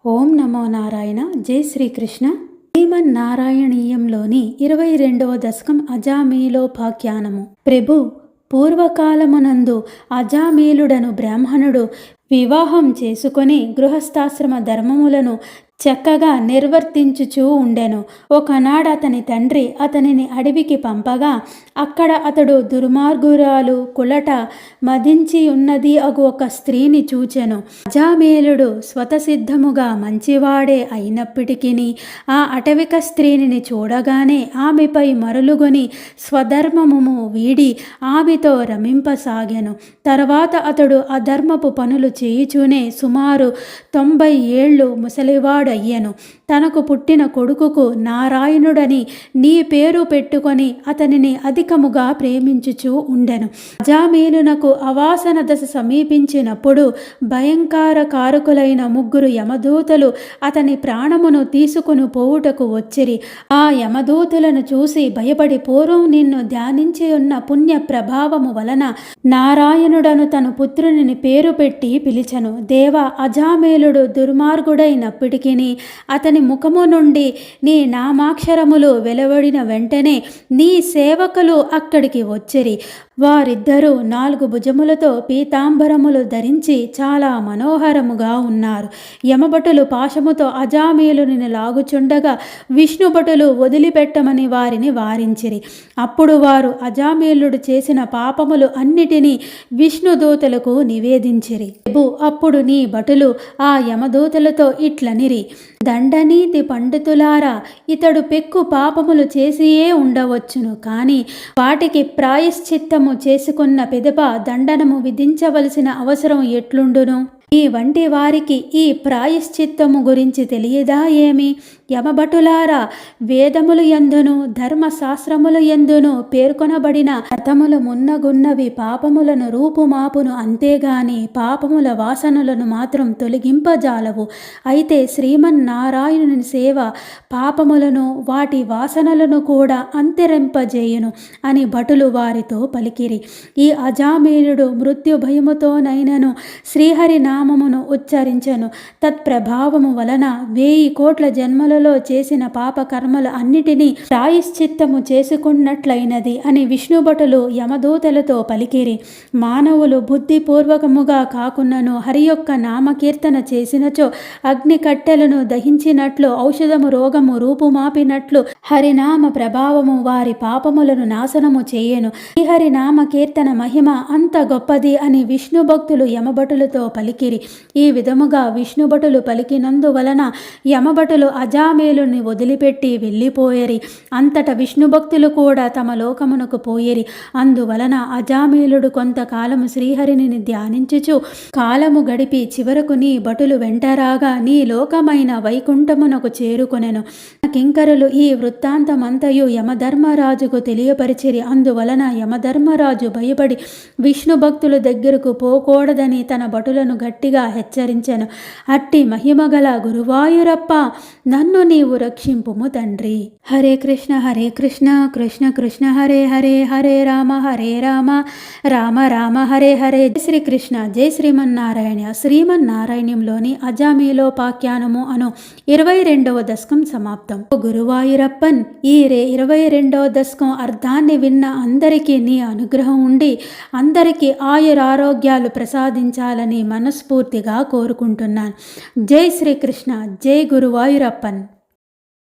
ఓం నమో నారాయణ. జై శ్రీకృష్ణ. శ్రీమన్నారాయణీయంలోని 22వ దశకం అజామీలోపాఖ్యానము. ప్రభు, పూర్వకాలమునందు అజామీలుడను బ్రాహ్మణుడు వివాహం చేసుకొని గృహస్థాశ్రమ ధర్మములను చక్కగా నిర్వర్తించుచూ ఉండెను. ఒకనాడు అతని తండ్రి అతనిని అడవికి పంపగా అక్కడ అతడు దుర్మార్గురాలు కులట మదించి ఉన్నది అగు ఒక స్త్రీని చూచెను. అజామీలుడు స్వతసిద్ధముగా మంచివాడే అయినప్పటికీ ఆ అటవిక స్త్రీని చూడగానే ఆమెపై మరలుగొని స్వధర్మము వీడి ఆమెతో రమింపసాగెను. తర్వాత అతడు అధర్మపు పనులు చేయుచూనే సుమారు 90 ఏళ్ళు ముసలివాడయ్యెను. తనకు పుట్టిన కొడుకుకు నారాయణుడని నీ పేరు పెట్టుకొని అతనిని అధికముగా ప్రేమించుచూ ఉండెను. అజామీలునకు అవాసన దశ సమీపించినప్పుడు భయంకర కారకులైన 3 యమదూతలు అతని ప్రాణమును తీసుకుని పోవుటకు వచ్చిరి. ఆ యమదూతలను చూసి భయపడి పూర్వం నిన్ను ధ్యానించి ఉన్న పుణ్య ప్రభావము వలన నారాయణుడను తన పుత్రుని పేరు పెట్టి పిలిచెను. దేవ, అజామీలుడు దుర్మార్గుడైనప్పటికీ అతని ముఖము నుండి నీ నామాక్షరములు వెలువడిన వెంటనే నీ సేవకులు అక్కడికి వచ్చిరి. వారిద్దరూ 4 భుజములతో పీతాంబరములు ధరించి చాలా మనోహరముగా ఉన్నారు. యమభటులు పాశముతో అజామీలుని లాగుచుండగా విష్ణుభటులు వదిలిపెట్టమని వారిని వారించిరి. అప్పుడు వారు అజామీలుడు చేసిన పాపములు అన్నిటినీ విష్ణుదూతలకు నివేదించిరి. అప్పుడు నీ భటులు ఆ యమదూతలతో ఇట్లనిరి, దండనీతి పండితులారా, ఇతడు పెక్కు పాపములు చేసియే ఉండవచ్చును, కానీ వాటికి ప్రాయశ్చిత్తము చేసుకున్న పిదప దండనము విధించవలసిన అవసరం ఎట్లుండును? ఈ వంటి వారికి ఈ ప్రాయశ్చిత్తము గురించి తెలియదా ఏమి? యమభటులారా, వేదములు యందును ధర్మశాస్త్రములు యందును పేర్కొనబడిన అర్థములు మున్నగున్నవి పాపములను రూపుమాపును, అంతేగాని పాపముల వాసనలను మాత్రం తొలగింపజాలవు. అయితే శ్రీమన్నారాయణుని సేవ పాపములను వాటి వాసనలను కూడా అంతరింపజేయును అని భటులు వారితో పలికిరి. ఈ అజామీలుడు మృత్యు భయముతోనైనను శ్రీహరి నామమును ఉచ్చరించెను. తత్ప్రభావము వలన 1000 కోట్ల జన్మలలో చేసిన పాప కర్మలు అన్నిటినీ ప్రాయశ్చిత్తము చేసుకున్నట్లయినది అని విష్ణుభటులు యమదూతలతో పలికిరి. మానవులు బుద్ధిపూర్వకముగా కాకున్నను హరి యొక్క నామకీర్తన చేసినచో అగ్ని కట్టెలను దహించినట్లు ఔషధము రోగము రూపుమాపినట్లు హరినామ ప్రభావము వారి పాపములను నాశనము చేయను. ఈ హరినామ కీర్తన మహిమ అంత గొప్పది అని విష్ణు భక్తులు యమభటులతో పలికిరి. ఈ విధముగా విష్ణుభటులు పలికినందువలన యమభటులు అజామీలుని వదిలిపెట్టి వెళ్ళిపోయేరి. అంతట విష్ణుభక్తులు కూడా తమ లోకమునకు పోయేరి. అందువలన అజామీలుడు కొంతకాలము శ్రీహరిని ధ్యానించుచు కాలము గడిపి చివరకు నీ భటులు వెంటరాగా నీ లోకమైన వైకుంఠమునకు చేరుకొనెను. కింకరులు ఈ వృత్తాంతమంతయు యమధర్మరాజుకు తెలియపరిచిరి. అందువలన యమధర్మరాజు భయపడి విష్ణు భక్తుల దగ్గరకు పోకూడదని తన భటులను గట్టిగా హెచ్చరించెను. అట్టి మహిమగల గురువాయూరప్ప, నన్ను నీవు రక్షింపుము తండ్రి. హరే కృష్ణ కృష్ణ కృష్ణ హరే హరే, హరే రామ రామ రామ హరే హరే. జై శ్రీకృష్ణ. జై శ్రీమన్నారాయణ. శ్రీమన్నారాయణంలోని అజామీలోపాఖ్యానము అను 22వ దశకం సమాప్తం. గురువాయూరప్పన్, ఈ 22వ దశకం అర్థాన్ని విన్న అందరికీ నీ అనుగ్రహం ఉండి అందరికీ ఆయురారోగ్యాలు ప్రసాదించాలని మనస్ఫూర్తిగా కోరుకుంటున్నాను. జై శ్రీకృష్ణ. జై గురువాయూరప్పన్.